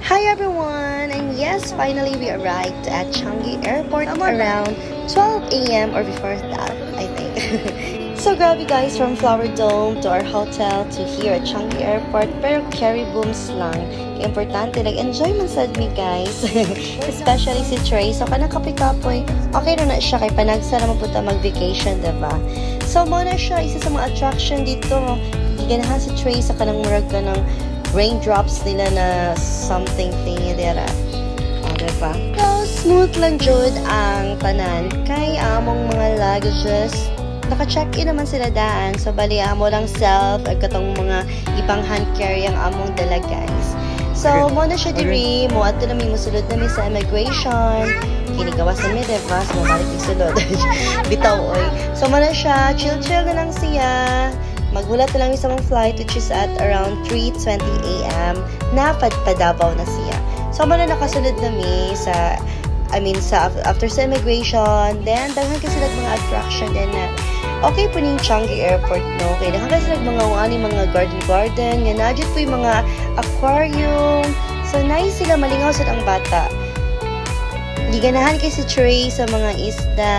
Hi everyone! And yes, finally we arrived at Changi Airport around 12 a.m. or before that, I think. So grabe guys, from Flower Dome to our hotel to here at Changi Airport, pero carry booms lang. Importante, nag-enjoy man sad me guys. Especially si Trey. So kanang kapoy-kapoy, okay na siya kay panagsa na mapunta mag-vacation, diba? So muna siya, isa sa mga attraction dito. Giganahan si Trey sa kanang murag ka ng raindrops nila na something thingy dera. O, diba? So, smooth lang jud ang tanan. Kay among mga luggages, naka-check-in naman sila daan. So, bali amo lang self at katong mga ibang hand carry ang among dala guys. So, mo na siya diri, mo ato na may musulod na may sa immigration. Kinigawas na may, diba? So, mabalik yung sulod. Bitaw, oy. So, mo na siya, chill-chill na lang siya. Maghulat na lang yung isang flight which is at around 3:20 a.m. na Davao na siya. So, mo na nakasunod na mi sa, after sa immigration. Then, daghan kasi mga attraction din na okay po ning Changi Airport, no? Okay, daghan kasi mga garden, nga nadjud po yung mga aquarium. So, nice sila, malingaw sa ang bata. Giganahan kay si Trey sa mga isda,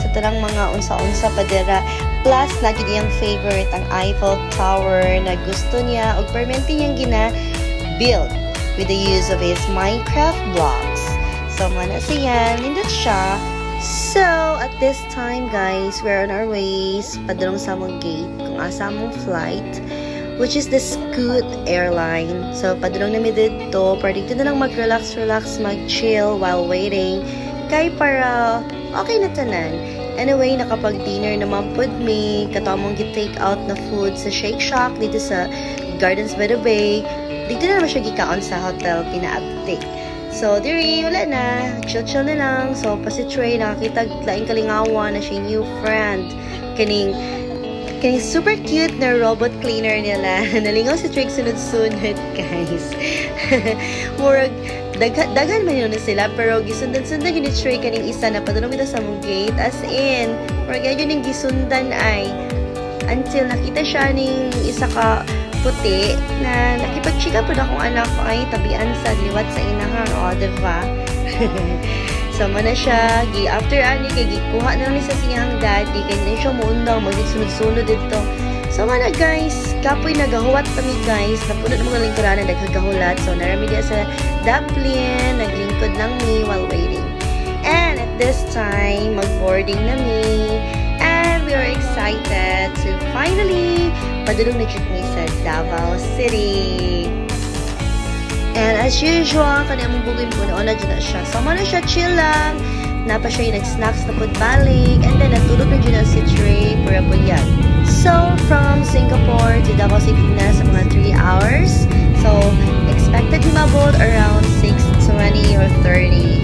sa talang mga unsa-unsa padera. Plus, nadjud yung favorite, ang Eiffel Tower na gusto niya o permanente niyang gina-build with the use of his Minecraft blocks. So, mana siya, nindot siya. So, at this time, guys, we're on our ways padulong sa among gate kung asa among flight, which is the Scoot Airline. So, padulong namin dito, para dito na lang mag-relax, mag-chill while waiting. Kay para okay na tanan. Anyway, nakapag-dinner naman po me. Kato mong gi-take out na food sa Shake Shack dito sa Gardens by the Bay. Dito na naman siya gikaon sa hotel pina-update. So, diri, wala na. Chill-chill na lang. So, pa si Trey, nakakita laing kalingawan na siya new friend. Kaning super cute na robot cleaner nila. Nalingaw si Trey sunod-sunod, guys. Murag, daghan man yun na sila, pero gisundan-sundan yun ni Trey kaning isa na padulong ito sa mong gate. As in, murag yun yung gisundan ay until nakita siya ning isa ka puti na nakipag-chika po na akong anak ay tabian sa liwat sa inahang, o, diba? So, mana siya, after ani, kay gikuha na lang sa siyang daddy, kay na siya muundang, magsunod-sunod dito. So, mana guys, kapoy nagahuwat kami guys, napunod ng mga lingkuran na nagkagahulat. So, narami dia sa Dublin, naglingkod lang me while waiting. And at this time, mag-boarding na me. And we are excited to finally padulong na me sa Davao City. And as usual, kanina mong bugin po na dyan na siya. So, mana siya, chill lang. Napa siya yung nag-snacks na po balik. And then, natulog na dyan si Trey para po yan. So, from Singapore to Davao City na sa mga 3 hours. So, expected himabot around 6:20 or 30.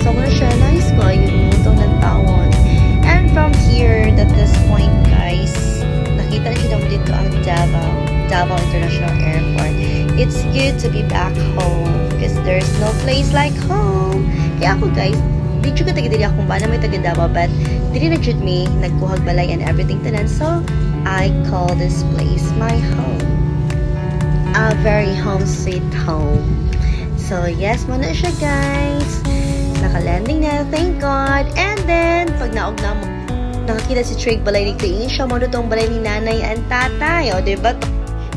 So, mana siya, nice ko. Yung mutong ng tawon. And from here, at this point, guys, nakita na siya naman dito ang Davao International Airport. It's good to be back home because there's no place like home. Kaya ako guys, di ko taga-dili akong ba na may taga-Davao, but dili na jud me nagkuhag balay and everything tanan. So, I call this place my home. A very home sweet home. So, yes, muna siya guys. Naka-landing na, thank God. And then, pag naog na mo, nakakita si Trey balay dito, siya mo itong balay ni nanay and tatay. O, diba?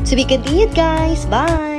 To be continued, guys. Bye!